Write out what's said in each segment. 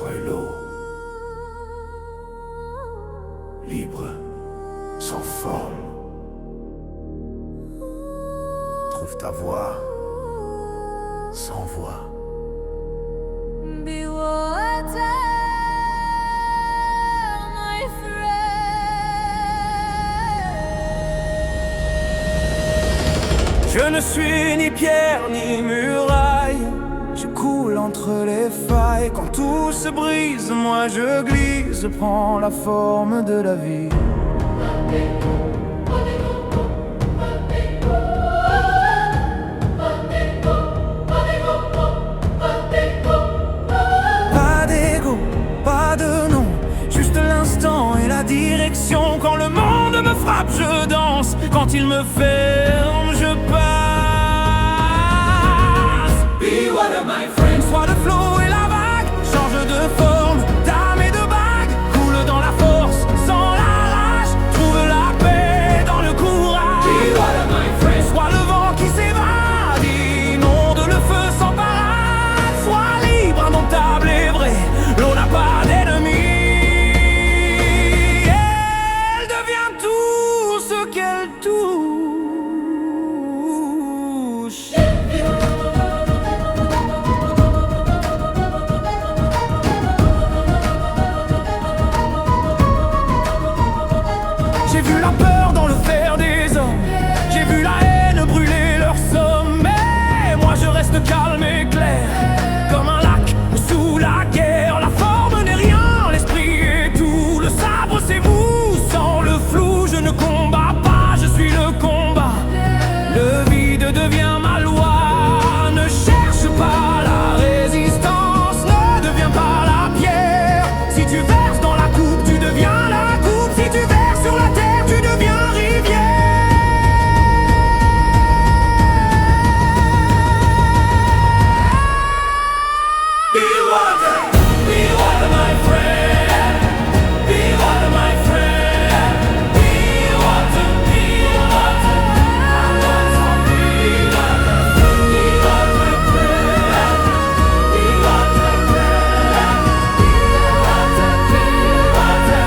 Sois l'eau, libre, sans forme. Trouve ta voix, sans voix. Be water, my friend. Je ne suis ni pierre ni muraille. Je coule entre les failles. Quand tout se brise, moi je glisse. Je prends la forme de la vie. Pas d'ego, pas de nom, juste l'instant et la direction. Quand le monde me frappe, je danse. Quand il me ferme, je passe. Be water, my friend. Sois le flot et la vague. Change de forme, d'âme et de bague. Coule dans la force, sans la rage. Trouve la paix dans le courage. Be water, my friend. Sois le vent qui s'évade. Inonde le feu sans parade. Sois libre, indomptable et vrai. L'eau n'a pas d'ennemi. Elle devient tout ce qu'elle touche. J'ai vu la peur dans le fer des hommes. J'ai vu la haine brûler leur sommet. Moi je reste calme et clair, comme un lac sous la guerre. La forme n'est rien, l'esprit est tout. Le sabre c'est vous, sans le flou je ne combats pas, je suis le combat. Le vide devient ma loi. Ne cherche pas la résistance, ne deviens pas la pierre. Si tu verses dans la coupe, tu deviens la coupe. Si tu verses sur la terre, tu deviens rivière. Be water, my friend. Be water, my friend. Be water, be water. I want some be water. Be water, friend. Be water, friend. Be water,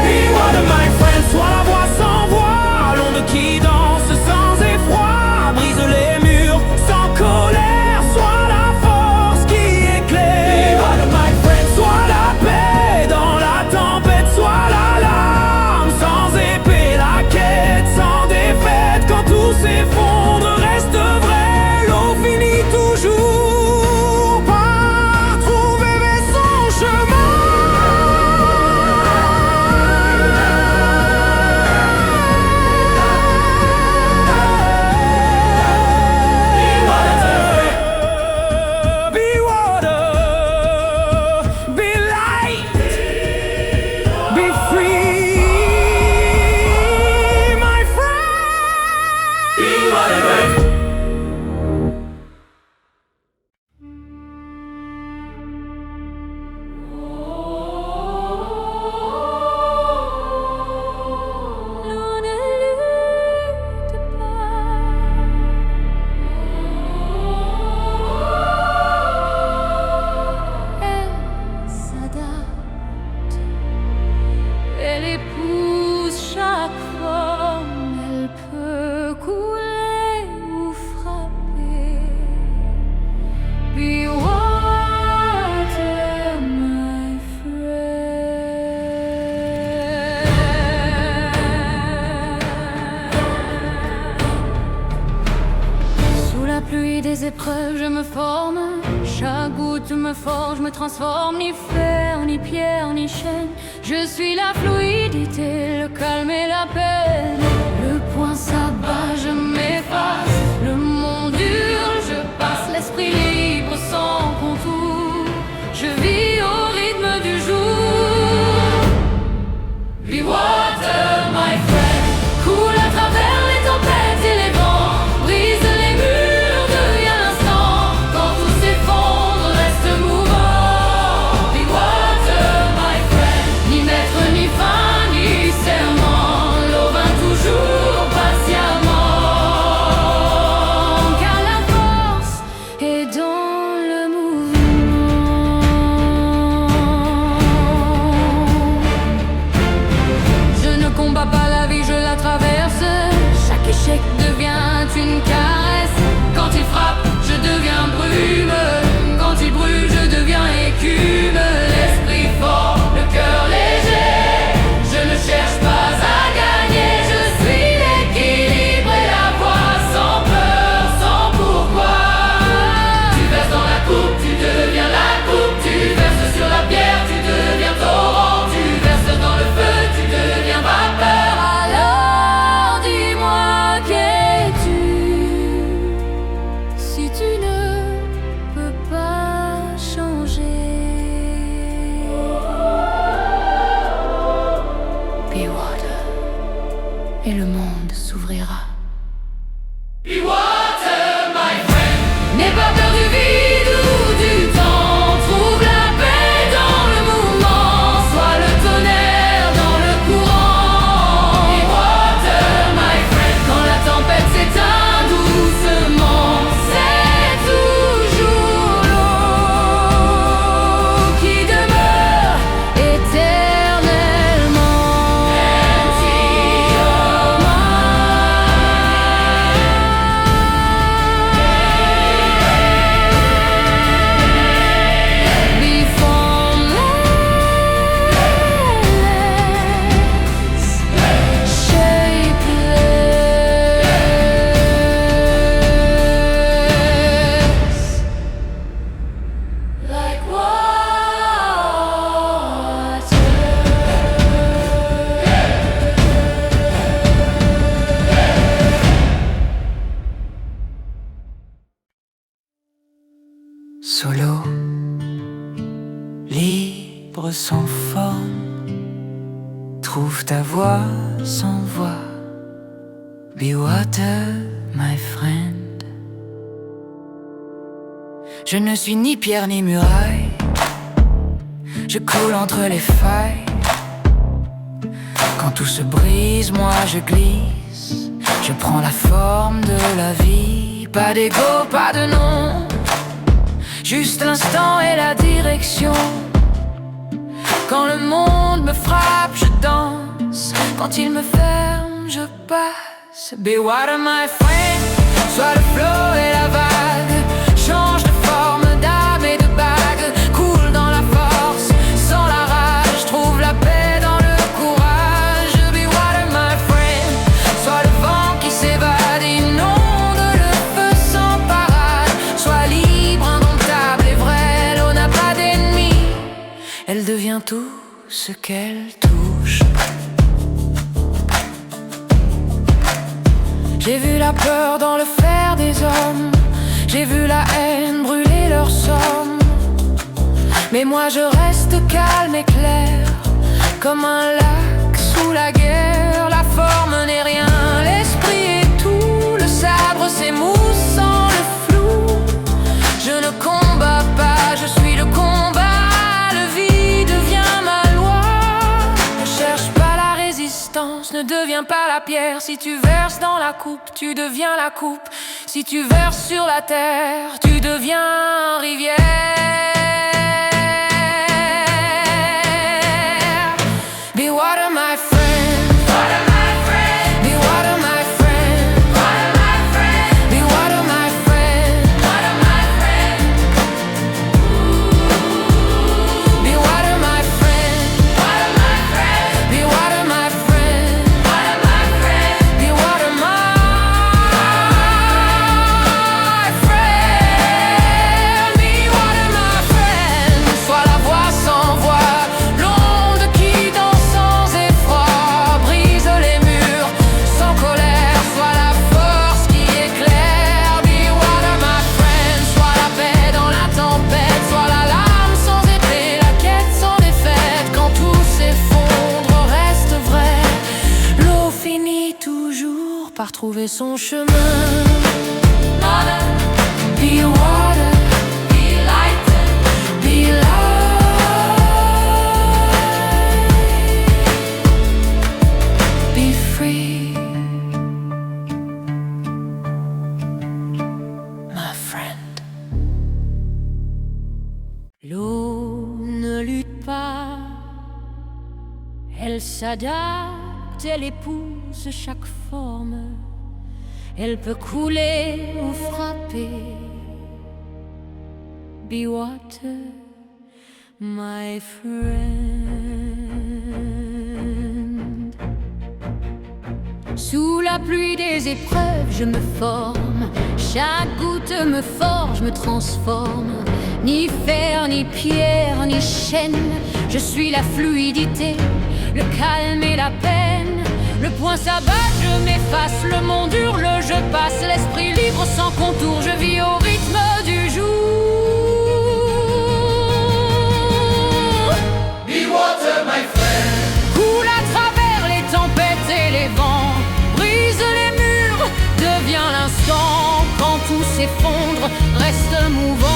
be water, my friend. Sois la voix sans voix, l'onde qui danse sans effroi. Brise les murs sans colère. Sois la force qui éclaire. Be water, my friend. Sois la paix dans la tempête. Sois la lame sans épée. La quête sans défaite. Quand tout s'effondre, reste vrai. L'eau finit toujours par trouver son chemin. Be water, be light, be free, my friend. Be water. L'eau ne lutte pas. Elle s'adapte. Elle épouse chaque forme. Elle peut couler ou frapper. Be water, my friend. Sous la pluie des épreuves, je me forme. Chaque goutte me forge, me transforme. Ni fer, ni pierre, ni chaîne. Je suis la fluidité, le calme et la peine. Le poing s'abat, je m'efface. Le monde hurle, je passe l'esprit libre sans contour. Je vis au rythme du jour. Be water, my friend. Coule à travers les tempêtes et les vents. Brise les murs de rien l'instant. Quand tout s'effondre, reste mouvant. Be water, my friend. Ni maître, ni fin, ni serment. L'eau vint toujours patiemment. Solo, libre sans forme, trouve ta voix sans voix. Be water, my friend. Je ne suis ni pierre ni muraille, je coule entre les failles. Quand tout se brise, moi je glisse, je prends la forme de la vie. Pas d'ego, pas de nom, juste l'instant et la direction. Quand le monde me frappe, je danse. Quand il me ferme, je passe. Be water, my friend. Sois le flot et la vague. Change de forme, d'âme et de bague. Coule dans la force, sans la rage. Trouve la paix dans le courage. Be water, my friend. Sois le vent qui s'évade, inonde le feu sans parade. Sois libre, indomptable et vraie. L'eau n'a pas d'ennemi, elle devient tout ce qu'elle touche. J'ai vu la peur dans le fer des hommes, j'ai vu la haine brûler leur somme. Mais moi je reste calme et clair, comme un lac sous la guerre. La forme n'est rien, l'esprit est tout. Le sabre s'émousse sans le flou. Je ne combats pas, je suis le combat. Le vide devient ma loi. Ne cherche pas la résistance, ne deviens pas la pierre. Si tu verses dans la coupe, tu deviens la coupe. Si tu verses sur la terre, tu deviens rivière. Be water, my friend. Water, my friend. Be water, my friend. Water, my friend. Be water, my friend. Water, my friend. Be water, my friend. Water, my friend. Be water, my friend. Water, my friend. Be water, my friend. Be water, my friend. Sois la voix sans voix, l'onde qui danse sans effroi, brise les murs sans colère. Sois la force qui éclaire. Be water, my friend. Sois la paix dans la tempête, sois la larme sans été, la quête sans défaite. Quand tout s'effondre, reste vrai. L'eau finit toujours par trouver son chemin. Water, Be water, be light. be light, be free, my friend. L'eau ne lutte pas, elle s'adapte, elle épouse chaque forme. Elle peut couler ou frapper. Be water, my friend. Sous la pluie des épreuves, je me forme. Chaque goutte me forge, me transforme. Ni fer, ni pierre, ni chaîne. Je suis la fluidité, le calme et la peine. Le poing s'abat, je m'efface, le monde hurle, je passe. L'esprit libre sans contour, je vis au rythme du jour. Be water, my friend. Coule à travers les tempêtes et les vents, brise les murs, devient l'instant. Quand tout s'effondre, reste mouvant.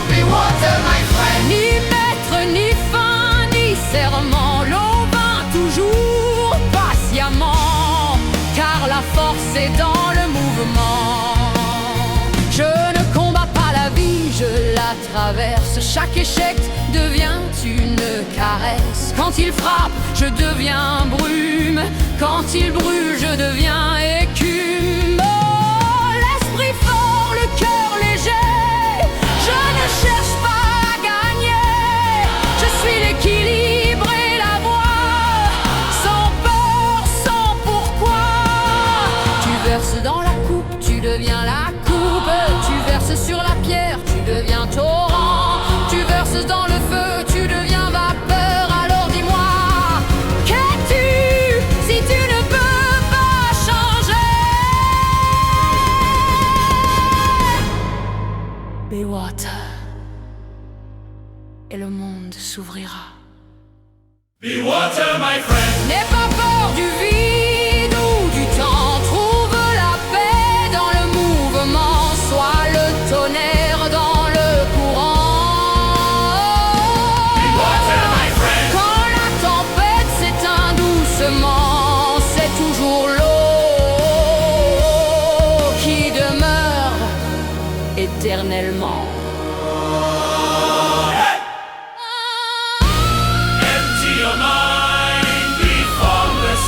Be water, my friend. Ni maître, ni fin, ni serment, l'eau vint toujours patiemment, car la force est dans le mouvement. Je ne combats pas la vie, je la traverse. Chaque échec devient une caresse. Quand il frappe, je deviens brume. Quand il brûle, je deviens écume. Oh, l'esprit fort, le cœur léger. Je ne cherche pas à gagner. Je suis l'équilibre et la voix. Sans peur, sans pourquoi. Tu verses dans la coupe, tu deviens la coupe. Tu verses sur la pierre, tu deviens torrent. Tu verses dans le feu, tu deviens vapeur. Alors dis-moi, qu'es-tu si tu ne peux pas changer? water. Et le monde s'ouvrira. Be water, my friend. N'aie pas peur du vide ou du temps. Trouve la paix dans le mouvement. Sois le tonnerre dans le courant. Be water, my friend. Quand la tempête s'éteint doucement, c'est toujours l'eau qui demeure éternellement. Empty your mind, be formless,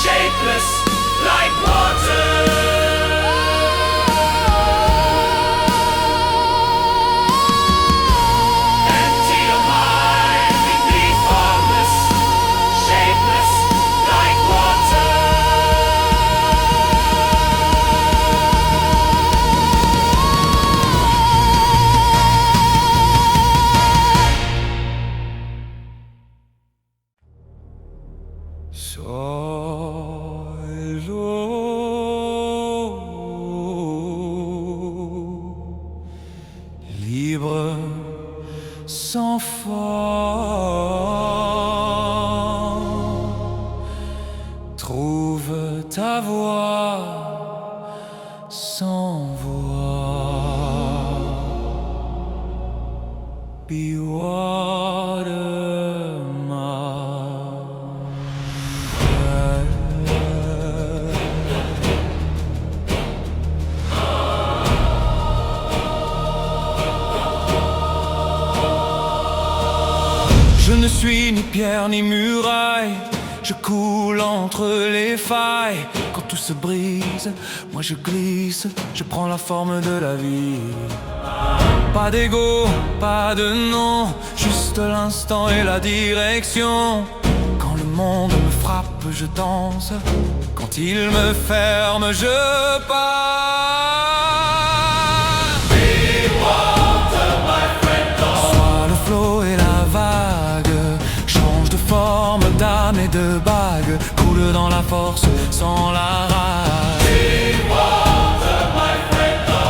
shapeless, like water. Empty your mind, be formless, shapeless, like water. Sois l'eau, libre, sans forme, trouve ta voix sans voix. Be water, my Je ne suis ni pierre ni muraille, je coule entre les failles. Quand tout se brise, moi je glisse, je prends la forme de la vie. Pas d'ego, pas de nom, juste l'instant et la direction. Quand le monde me frappe, je danse, quand il me ferme, je pars. Sois le flot et la vague, change de forme, d'âme et de bague, coule dans la force sans la rage.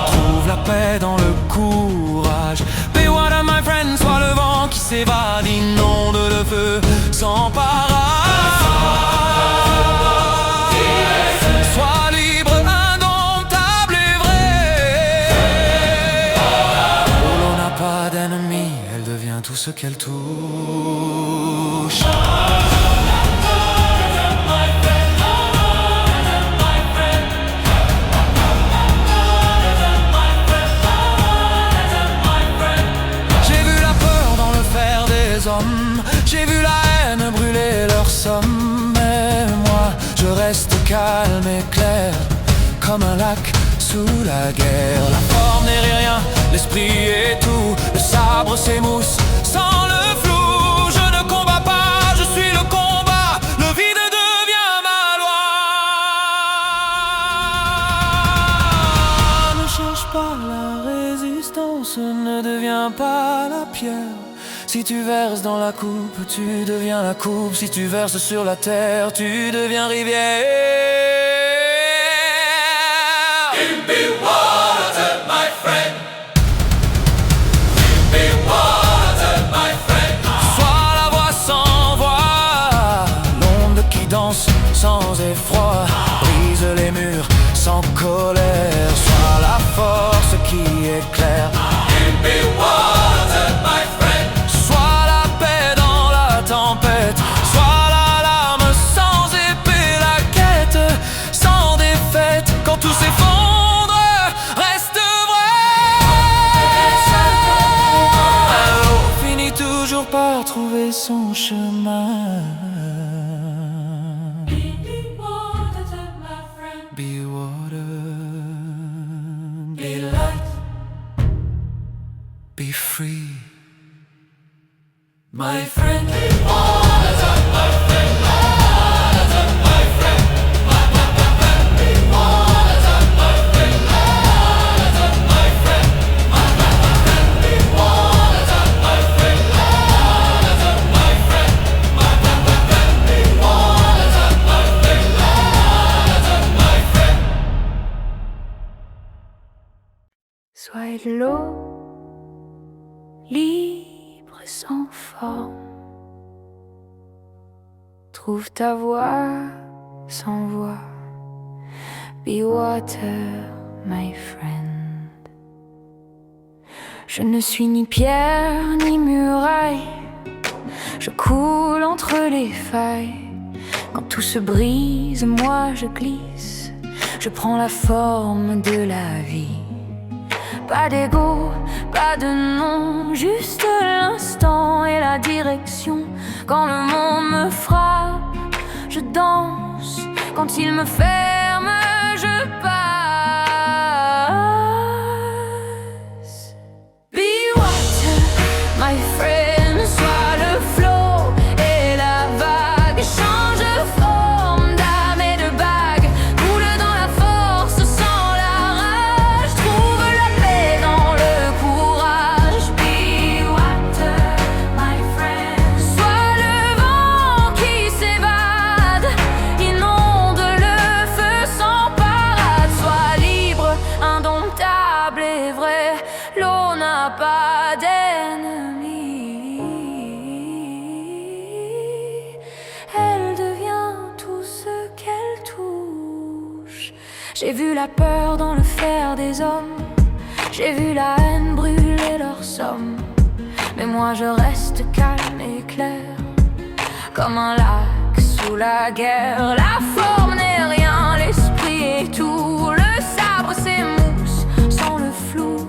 Trouve la paix dans le courage. Be water, my friend, sois le vent qui s'évade, inonde le feu sans parage. Sois libre, indomptable et vrai. Oh, l'eau n'a pas d'ennemi, elle devient tout ce qu'elle touche. J'ai vu la haine brûler leur somme, mais moi je reste calme et clair, comme un lac sous la guerre. La forme n'est rien, l'esprit est tout, le sabre s'émousse sans le flou. Je ne combats pas, je suis le combat, le vide devient ma loi. Ne cherche pas la résistance, ne deviens pas la pierre. Si tu verses dans la coupe, tu deviens la coupe. Si tu verses sur la terre, tu deviens rivière. Be water, my friend. Be water, my friend. Sois la voix sans voix, l'onde qui danse sans effroi, brise les murs sans colère. Sois la force qui éclaire. Be water, my friend. Sois la paix dans la tempête, sois la lame sans épée, la quête sans défaite. Quand tout s'effondre, reste vrai. L'eau finit toujours par trouver son chemin. Be water, be light, be free, my friend. Sois l'eau libre et sans forme. Trouve ta voix sans voix. Be water, my friend. Je ne suis ni pierre ni muraille. Je coule entre les failles. Quand tout se brise, moi je glisse. Je prends la forme de la vie. Pas d'ego, pas de nom, juste l'instant et la direction. Quand le monde me frappe, je danse. Quand il me ferme, je passe. Be water, my friend. Sois le flot et la vague. Change forme d'âme et de bague. Coule dans la force sans la rage. Trouve la paix dans le courage. Be water, my friend. Sois le vent qui s'évade. Inonde le feu sans parade. Sois libre, indomptable et vrai. L'eau n'a pas d'ennemi. Elle devient tout ce qu'elle touche. J'ai vu la peur dans le fer des hommes. J'ai vu la haine brûler leur somme. Mais moi je reste calme et clair, comme un lac sous la guerre. La forme n'est rien, l'esprit est tout. Le sabre s'émousse sans le flou.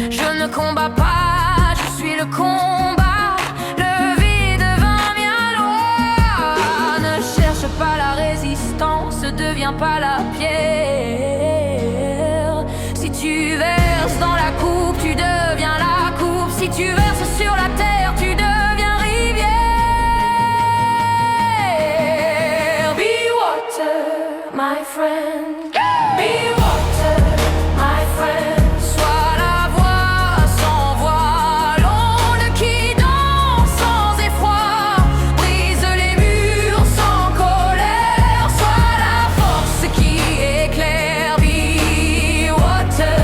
Je ne combats pas, je suis le combat. Le vide vint bien loin. Ne cherche pas la résistance, ne deviens pas la pierre. Si tu verses dans la coupe, tu deviens la coupe. Si tu verses sur la terre, tu deviens rivière. Be water, my friend. Be water, my friend. Sois la voix sans voix, l'onde qui danse sans effroi. Brise les murs sans colère. Sois la force qui éclaire. Be water,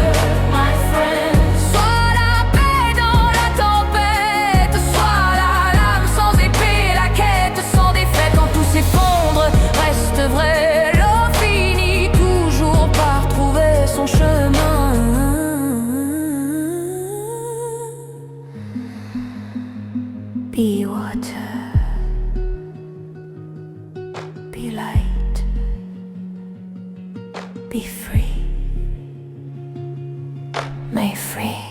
my friend. Sois la paix dans la tempête. Sois la lame sans épée, la quête sans défaite. Quand tout s'effondre, reste vrai. L'eau finit toujours par trouver son chemin. Be water, be light, be free, may free.